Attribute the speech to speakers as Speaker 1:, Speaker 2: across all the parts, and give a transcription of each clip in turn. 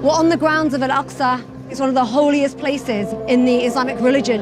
Speaker 1: We're on the grounds of Al-Aqsa. It's one of the holiest places in the Islamic religion.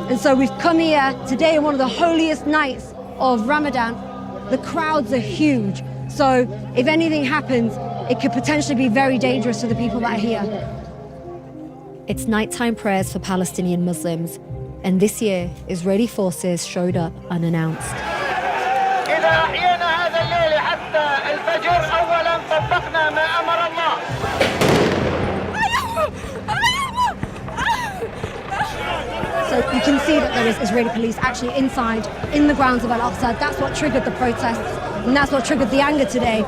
Speaker 1: And so we've come here today on one of the holiest nights of Ramadan. The crowds are huge. So if anything happens, it could potentially be very dangerous for the people that are here.
Speaker 2: It's nighttime prayers for Palestinian Muslims, and this year, Israeli forces showed up unannounced.
Speaker 1: So you can see that there is Israeli police actually inside, in the grounds of Al-Aqsa. That's what triggered the protests, and that's what triggered the anger today.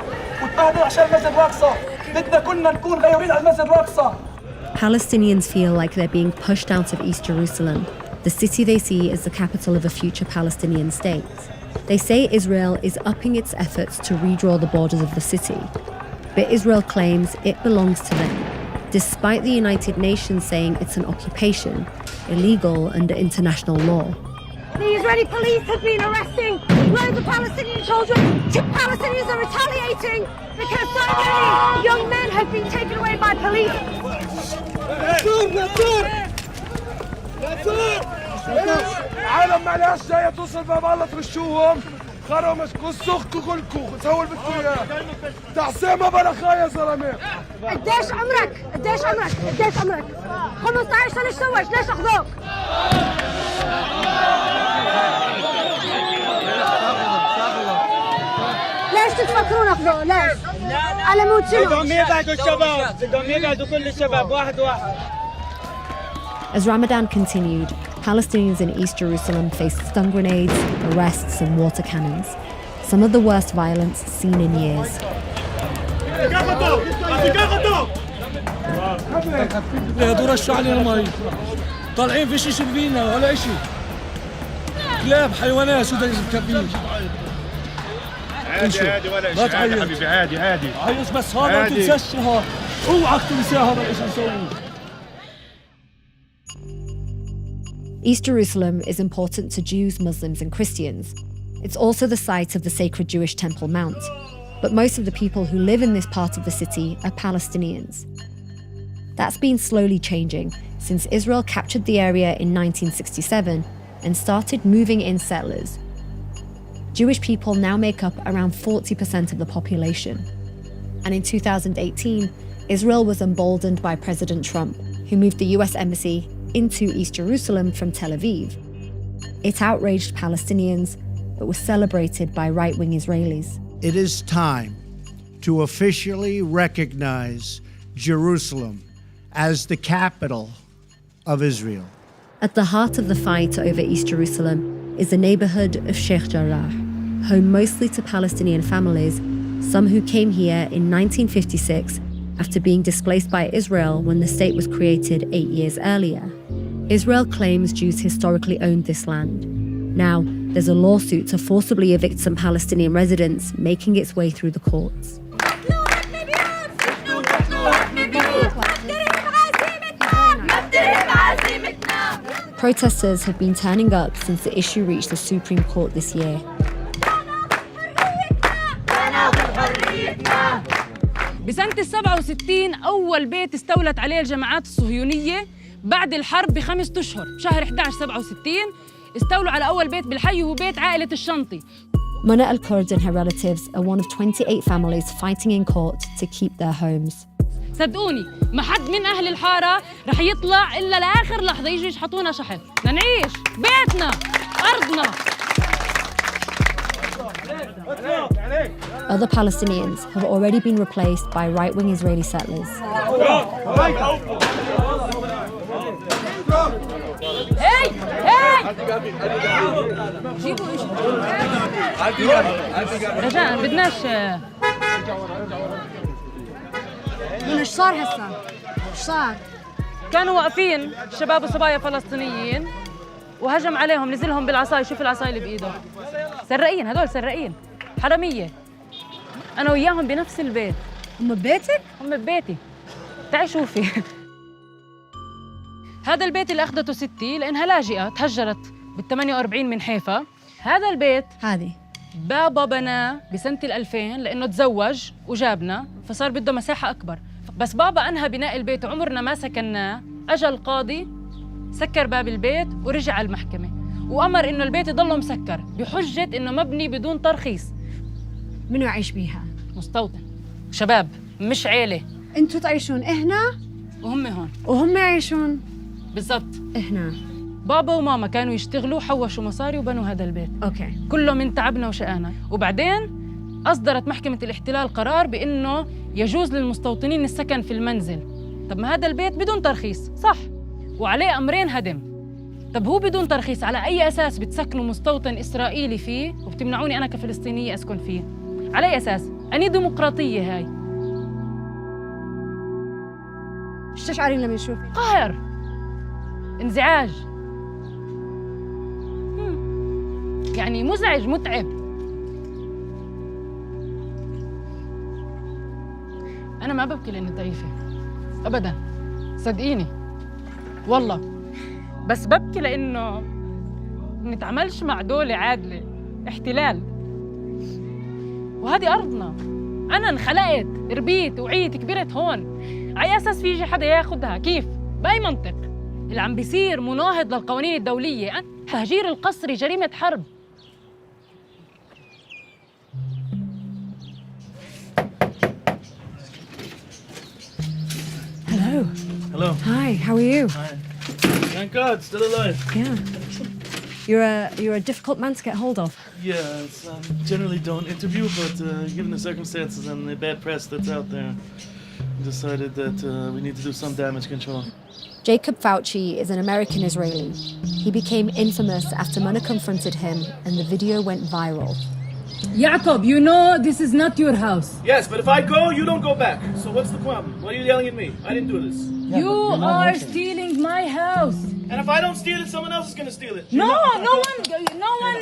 Speaker 2: Palestinians feel like they're being pushed out of East Jerusalem, the city they see as the capital of a future Palestinian state. They say Israel is upping its efforts to redraw the borders of the city, but Israel claims it belongs to them, despite the United Nations saying it's an occupation, illegal under international law.
Speaker 1: The Israeli police have been arresting loads of Palestinian children. Palestinians are retaliating because so many young men have been taken away by police.
Speaker 3: عالم معلهاش جايه توصل باب الله ترشوهم خروا مسكوا سخكوا كلكوا تسووا اللي بدكم اياه تعصيمه بلا خايا يا زلمه
Speaker 1: قديش عمرك؟ قديش عمرك؟ قديش عمرك؟ 15 سنه ايش سويت؟ ليش اخذوك؟ ليش تفكرون اخذوه؟ ليش؟ على مود شنو؟
Speaker 4: بدهم يبعدوا الشباب، بدهم يبعدوا كل الشباب واحد واحد.
Speaker 2: As Ramadan continued, Palestinians in East Jerusalem faced stun grenades, arrests, and water cannons. Some of the worst violence seen in years.
Speaker 3: هدول رشوا علينا مي طالعين في شيء بينا ولا شيء كلاب حيوانات شو بدك تكفيه
Speaker 5: عادي ولا شيء عادي حبيبي عادي
Speaker 3: عايز بس هذا ما تنساش اوعك تنسى هذا الشيء نسويه.
Speaker 2: East Jerusalem is important to Jews, Muslims, and Christians. It's also the site of the sacred Jewish Temple Mount. But most of the people who live in this part of the city are Palestinians. That's been slowly changing since Israel captured the area in 1967 and started moving in settlers. Jewish people now make up around 40% of the population. And in 2018, Israel was emboldened by President Trump, who moved the US embassy into East Jerusalem from Tel Aviv. It outraged Palestinians, but was celebrated by right-wing Israelis.
Speaker 6: It is time to officially recognize Jerusalem as the capital of Israel.
Speaker 2: At the heart of the fight over East Jerusalem is the neighborhood of Sheikh Jarrah, home mostly to Palestinian families, some who came here in 1956 after being displaced by Israel when the state was created 8 years earlier. Israel claims Jews historically owned this land. Now, there's a lawsuit to forcibly evict some Palestinian residents, making its way through the courts. Protesters have been turning up since the issue reached the Supreme Court this year.
Speaker 7: بسنة 67 أول بيت استولت عليه الجماعات الصهيونية بعد الحرب ب5 أشهر بشهر 11 67 استولوا على أول بيت بالحي وهو بيت عائلة الشنطي.
Speaker 2: Mona al-Kurd and her relatives are one of 28 families fighting in court to keep their homes.
Speaker 7: صدقوني ما حد من أهل الحارة رح يطلع إلا لآخر لحظة يجوا يشحطونا شحط لنعيش بيتنا أرضنا.
Speaker 2: Other Palestinians have already been replaced by right-wing Israeli settlers.
Speaker 7: Hey! Hey! جيبوا إيش؟ رجاء بدناش.
Speaker 1: ايش صار هسه؟ ايش صار؟
Speaker 7: كانوا واقفين شباب وصبايا فلسطينيين وهجم عليهم نزلهم بالعصاي. شوف العصاي اللي بإيده. سراقين هدول سراقين حرامية. أنا وياهم بنفس البيت.
Speaker 1: هم ببيتك؟
Speaker 7: هم ببيتي. تعي شوفي. هذا البيت اللي أخذته ستي لأنها لاجئة تهجرت بال48 من حيفا. هذا البيت
Speaker 1: هذه
Speaker 7: بابا بناه بسنة 2000 لأنه تزوج وجابنا فصار بده مساحة أكبر بس بابا أنهى بناء البيت وعمرنا ما سكناه. أجا القاضي سكر باب البيت ورجع على المحكمة وأمر إنه البيت يضله مسكر بحجة إنه مبني بدون ترخيص.
Speaker 1: منو يعيش بيها؟
Speaker 7: مستوطن، شباب مش عيلة.
Speaker 1: انتوا تعيشون هنا
Speaker 7: وهم هون
Speaker 1: وهم يعيشون
Speaker 7: بالضبط
Speaker 1: هنا.
Speaker 7: بابا وماما كانوا يشتغلوا، حوشوا مصاري وبنوا هذا البيت.
Speaker 1: اوكي.
Speaker 7: كله من تعبنا وشقانا. وبعدين أصدرت محكمة الاحتلال قرار بإنه يجوز للمستوطنين السكن في المنزل. طب ما هذا البيت بدون ترخيص صح، وعليه أمرين هدم. طب هو بدون ترخيص، على أي أساس بتسكنوا مستوطن إسرائيلي فيه وبتمنعوني أنا كفلسطينية أسكن فيه؟ على أي أساس؟ أني ديمقراطية هاي؟
Speaker 1: ايش تشعرين لما تشوفي؟
Speaker 7: قهر، انزعاج، يعني مزعج، متعب. أنا ما ببكي لأني ضعيفة أبداً، صدقيني والله، بس ببكي لأنه نتعاملش مع دولة عادلة، احتلال. وهذه أرضنا، أنا انخلقت، ربيت، وعيت، كبرت هون. على أساس في يجي حدا ياخدها؟ كيف؟ بأي منطق؟ اللي عم بيصير مناهض للقوانين الدولية. تهجير القسري جريمة حرب.
Speaker 1: Hello.
Speaker 5: Hello.
Speaker 1: Hi, how are you?
Speaker 5: Hi. Thank God, still alive.
Speaker 1: Yeah. You're a difficult man to get hold of.
Speaker 5: Yeah, generally don't interview, but given the circumstances and the bad press that's out there, I decided that we need to do some damage control.
Speaker 2: Jacob Fauci is an American Israeli. He became infamous after Mona confronted him and the video went viral.
Speaker 7: Jacob, you know this is not your house.
Speaker 5: Yes, but if I go, you don't go back. So what's the problem? Why are you yelling at me? I didn't do this.
Speaker 7: You are stealing my house.
Speaker 5: And if I don't steal it, someone else is going to steal it.
Speaker 7: No one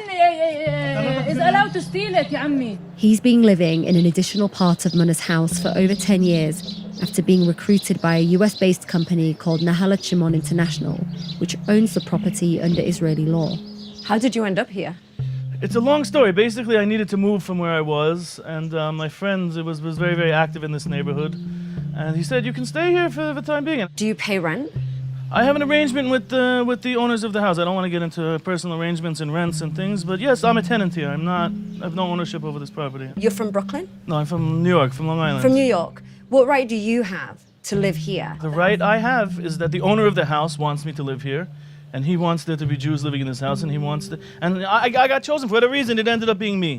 Speaker 7: is allowed to steal it, يا عمي.
Speaker 2: He's been living in an additional part of Mona's house for over 10 years after being recruited by a US-based company called Nahalat Shimon International, which owns the property under Israeli law.
Speaker 1: How did you end up here?
Speaker 5: It's a long story. Basically, I needed to move from where I was, and my friend was very, very active in this neighborhood. And he said, you can stay here for the time being.
Speaker 1: Do you pay rent?
Speaker 5: I have an arrangement with the owners of the house. I don't want to get into personal arrangements and rents and things, but yes, I'm a tenant here. I have no ownership over this property.
Speaker 1: You're from Brooklyn?
Speaker 5: No, I'm from New York, from Long Island.
Speaker 1: From New York. What right do you have to live here?
Speaker 5: The right I have is that the owner of the house wants me to live here, and he wants there to be Jews living in this house, and he wants to. And I got chosen for whatever reason. It ended up being me.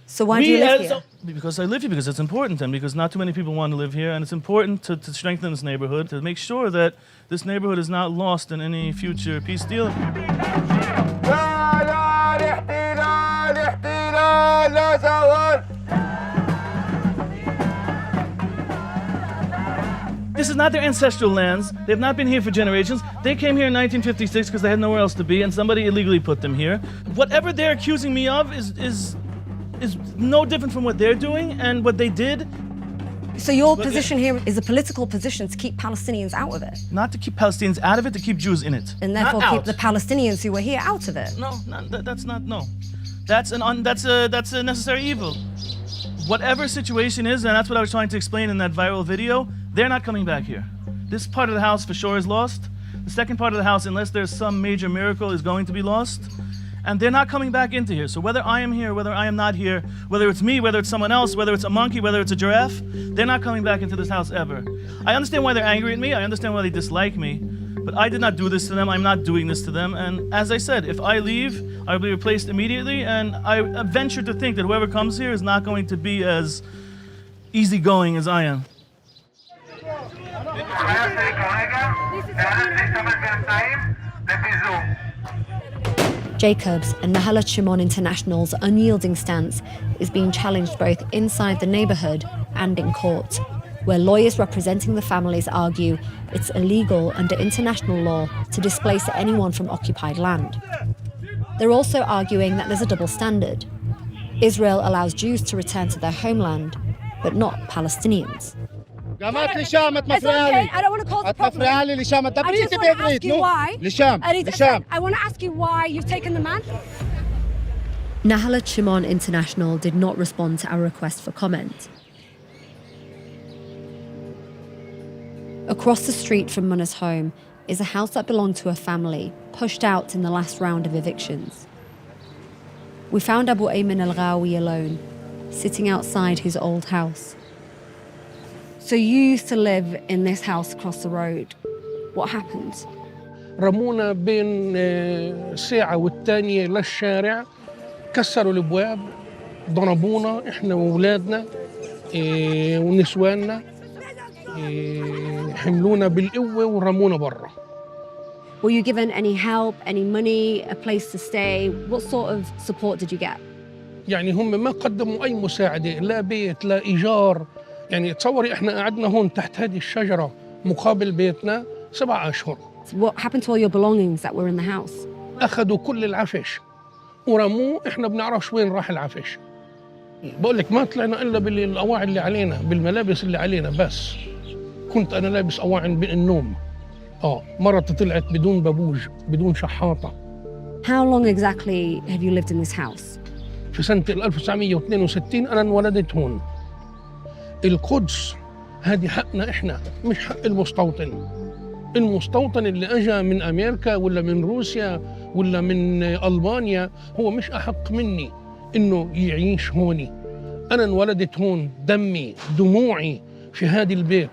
Speaker 1: So why do you live here?
Speaker 5: Because I live here, because it's important, and because not too many people want to live here, and it's important to strengthen this neighborhood, to make sure that this neighborhood is not lost in any future peace deal. This is not their ancestral lands. They've not been here for generations. They came here in 1956 because they had nowhere else to be, and somebody illegally put them here. Whatever they're accusing me of is no different from what they're doing and what they did.
Speaker 1: So your position here is a political position to keep Palestinians out of it?
Speaker 5: Not to keep Palestinians out of it, to keep Jews in it.
Speaker 1: And therefore
Speaker 5: not
Speaker 1: keep
Speaker 5: out.
Speaker 1: the Palestinians who were here out of it?
Speaker 5: No, that's not, no. That's a necessary evil. Whatever situation is, and that's what I was trying to explain in that viral video, they're not coming back here. This part of the house for sure is lost. The second part of the house, unless there's some major miracle, is going to be lost. And they're not coming back into here. So whether I am here, whether I am not here, whether it's me, whether it's someone else, whether it's a monkey, whether it's a giraffe, they're not coming back into this house ever. I understand why they're angry at me. I understand why they dislike me. But I did not do this to them. I'm not doing this to them. And as I said, if I leave, I will be replaced immediately. And I venture to think that whoever comes here is not going to be as easygoing as I am.
Speaker 2: Jacob's and Nahalat Shimon International's unyielding stance is being challenged both inside the neighborhood and in court, where lawyers representing the families argue it's illegal under international law to displace anyone from occupied land. They're also arguing that there's a double standard. Israel allows Jews to return to their homeland, but not Palestinians.
Speaker 1: قامت لشام تمفرالي. I don't want to cause a problem.
Speaker 8: تمفرالي لشام
Speaker 1: I just want to ask you why.
Speaker 8: لشام.
Speaker 1: I want to ask you why you've taken the man.
Speaker 2: Nahalat Shimon International did not respond to our request for comment. Across the street from Munna's home is a house that belonged to a family, pushed out in the last round of evictions. We found Abu Ayman al-Ghawi alone, sitting outside his old house.
Speaker 1: So you used to live in this house across the road. What happened?
Speaker 8: رمونا بين ساعة والتانية للشارع، كسروا الابواب، ضربونا احنا واولادنا ونسواننا، حملونا بالقوة ورمونا برا.
Speaker 1: Were you given any help, any money, a place to stay? What sort of support did you get?
Speaker 8: يعني هم ما قدموا أي مساعدة، لا بيت لا إيجار. يعني تصوري احنا قعدنا هون تحت هذه الشجرة مقابل بيتنا 7 أشهر.
Speaker 1: So what happened to all your belongings that were in the house?
Speaker 8: أخذوا كل العفش ورموه، احنا بنعرفش وين راح العفش. بقول لك ما طلعنا إلا بالأواعي اللي علينا، بالملابس اللي علينا بس. كنت أنا لابس أواعي النوم. مرتي طلعت بدون بابوج، بدون شحاطة.
Speaker 1: How long exactly have you lived in this house?
Speaker 8: في سنة 1962 أنا انولدت هون. القدس هذه حقنا إحنا، مش حق المستوطن. المستوطن اللي أجا من أمريكا ولا من روسيا ولا من ألبانيا هو مش أحق مني إنه يعيش هوني. أنا انولدت هون، دمي دموعي في هذا البيت.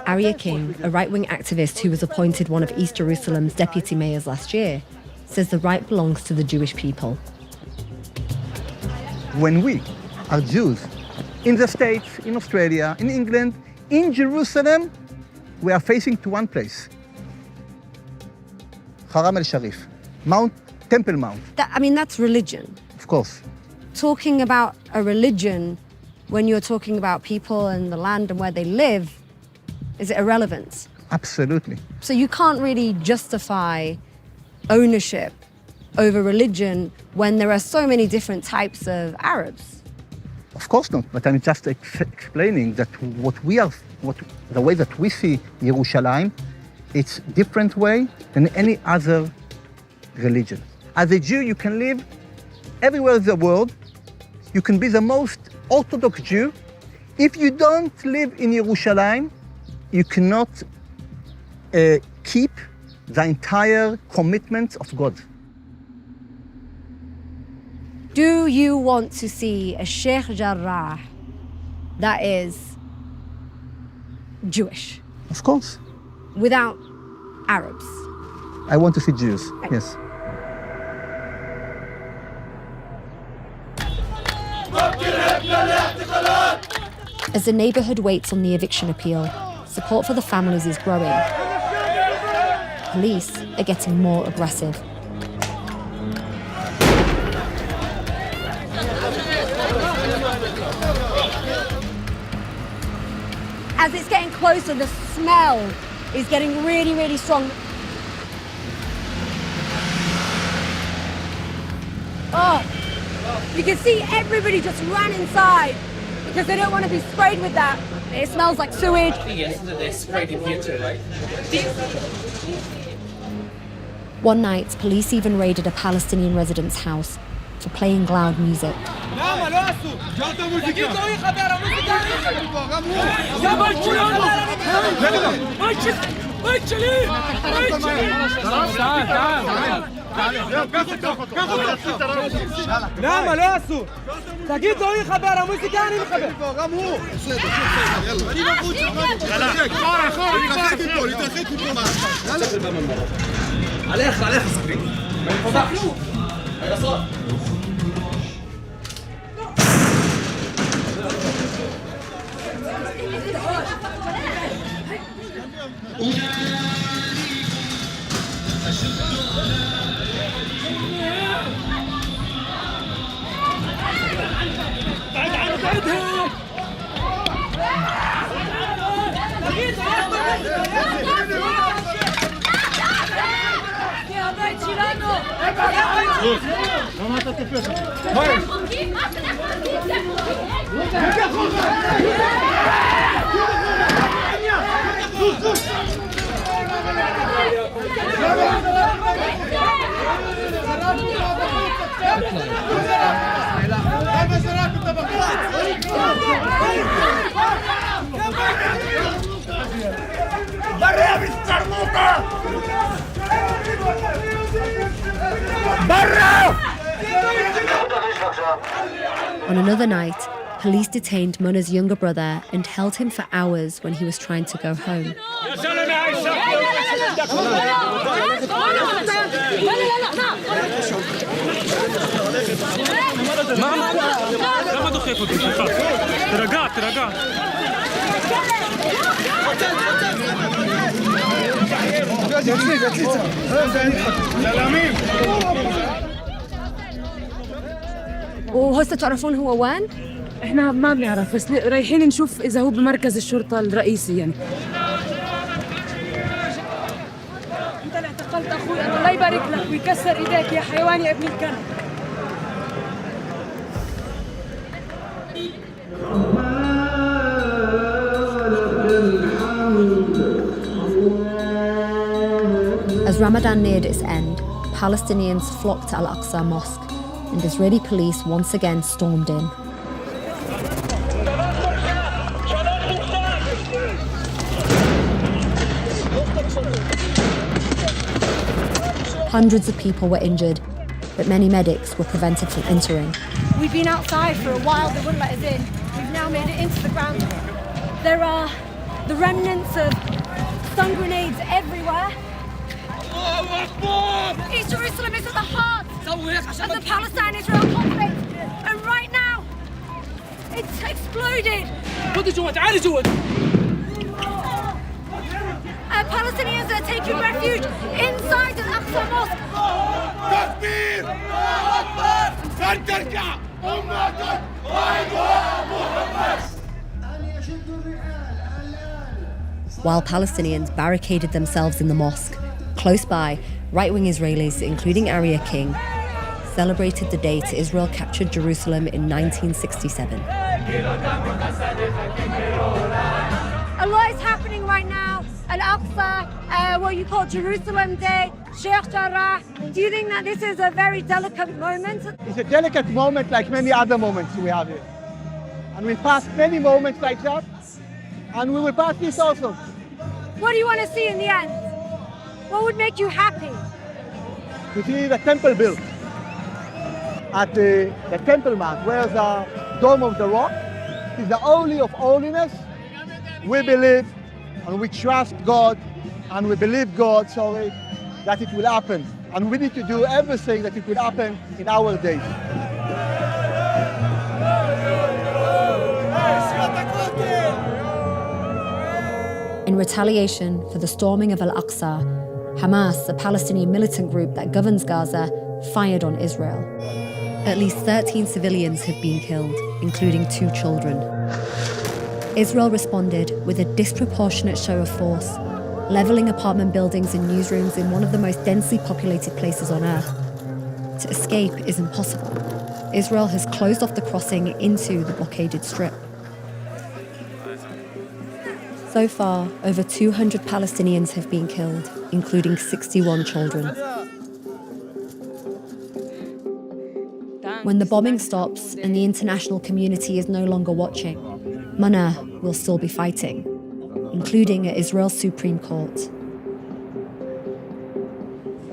Speaker 2: Arya King, a right-wing activist who was appointed one of East Jerusalem's deputy mayors last year, says the right belongs to the Jewish people.
Speaker 9: When we are Jews in the States, in Australia, in England, in Jerusalem, we are facing to one place. Haram al-Sharif, Temple Mount.
Speaker 1: That's religion.
Speaker 9: Of course.
Speaker 1: Talking about a religion when you're talking about people and the land and where they live, is it irrelevant?
Speaker 9: Absolutely.
Speaker 1: So you can't really justify ownership over religion when there are so many different types of Arabs?
Speaker 9: Of course not, but I'm just explaining that the way that we see Yerushalayim, it's different way than any other religion. As a Jew, you can live everywhere in the world. You can be the most Orthodox Jew. If you don't live in Yerushalayim, you cannot keep the entire commitment of God.
Speaker 1: Do you want to see a Sheikh Jarrah that is Jewish?
Speaker 9: Of course.
Speaker 1: Without Arabs?
Speaker 9: I want to see Jews, yes.
Speaker 2: As the neighborhood waits on the eviction appeal, support for the families is growing. Police are getting more aggressive.
Speaker 1: As it's getting closer, the smell is getting really, really strong. You can see everybody just ran inside because they don't want to be sprayed with that. It smells like sewage.
Speaker 4: Yes, they sprayed in here too, right?
Speaker 2: One night, police even raided a Palestinian resident's house for playing loud music. On another night, police detained Muna's younger brother and held him for hours when he was trying to go home.
Speaker 1: وهسه تعرفون هو وين؟
Speaker 7: احنا ما بنعرف بس رايحين نشوف اذا هو بمركز الشرطه الرئيسي يعني. انت اللي اعتقلت اخوي، الله يبارك لك ويكسر ايديك يا حيوان يا ابن الكلب.
Speaker 2: As Ramadan neared its end, Palestinians flocked to Al-Aqsa Mosque, and Israeli police once again stormed in. Hundreds of people were injured, but many medics were prevented from entering.
Speaker 1: We've been outside for a while, they wouldn't let us in. We've now made it into the ground. There are the remnants of stun grenades everywhere. East Jerusalem is at the heart of the Palestine-Israel conflict, and right now, it's exploded. Palestinians are taking refuge inside the Al-Aqsa Mosque.
Speaker 2: While Palestinians barricaded themselves in the mosque, close by, right-wing Israelis, including Arya King, celebrated the date Israel captured Jerusalem in 1967.
Speaker 1: A lot is happening right now. Al-Aqsa, what you call Jerusalem Day, Sheikh Jarrah. Do you think that this is a very delicate moment?
Speaker 9: It's a delicate moment like many other moments we have here. And we passed many moments like that, and we will pass this also.
Speaker 1: What do you want to see in the end? What would make you happy?
Speaker 9: To see the temple built at the Temple Mount, where the Dome of the Rock is the holy of holiness. We believe and we trust God and we believe God, that it will happen. And we need to do everything that it will happen in our days.
Speaker 2: In retaliation for the storming of Al-Aqsa, Hamas, a Palestinian militant group that governs Gaza, fired on Israel. At least 13 civilians have been killed, including 2 children. Israel responded with a disproportionate show of force, leveling apartment buildings and newsrooms in one of the most densely populated places on earth. To escape is impossible. Israel has closed off the crossing into the blockaded strip. So far, over 200 Palestinians have been killed, including 61 children. When the bombing stops and the international community is no longer watching, Muna will still be fighting, including at Israel's Supreme Court.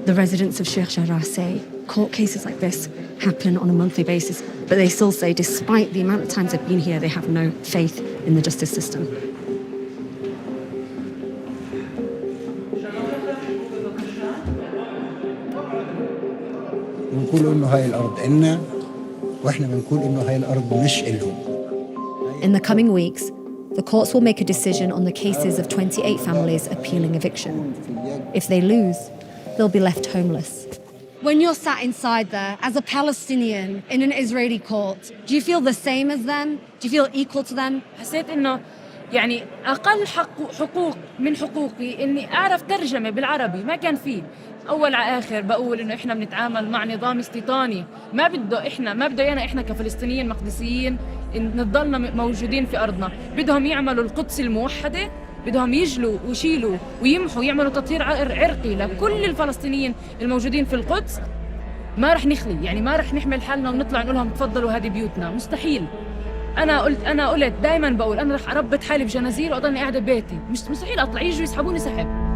Speaker 10: The residents of Sheikh Jarrah say court cases like this happen on a monthly basis, but they still say despite the amount of times they've been here, they have no faith in the justice system.
Speaker 11: بنقول إنه هاي الأرض إلنا وإحنا بنقول إنه هاي الأرض مش إلهم.
Speaker 2: In the coming weeks, the courts will make a decision on the cases of 28 families appealing eviction. If they lose, they'll be left homeless.
Speaker 1: When you're sat inside there as a Palestinian in an Israeli court, do you feel the same as them? Do you feel equal to them?
Speaker 7: حسيت إنه يعني أقل حقوق من حقوقي إني أعرف ترجمة بالعربي ما كان فيه. أول على آخر بقول إنه إحنا بنتعامل مع نظام استيطاني ما بده إيانا إحنا كفلسطينيين مقدسيين نضلنا موجودين في أرضنا. بدهم يعملوا القدس الموحدة، بدهم يجلوا ويشيلوا ويمحوا يعملوا تطهير عرقي لكل الفلسطينيين الموجودين في القدس. ما رح نخلي، يعني ما رح نحمل حالنا ونطلع نقول لهم تفضلوا هذه بيوتنا، مستحيل. أنا قلت دائما بقول أنا رح أربط حالي بجنازير وأضلني قاعدة ببيتي، مش مستحيل أطلع يجوا يسحبوني سحب.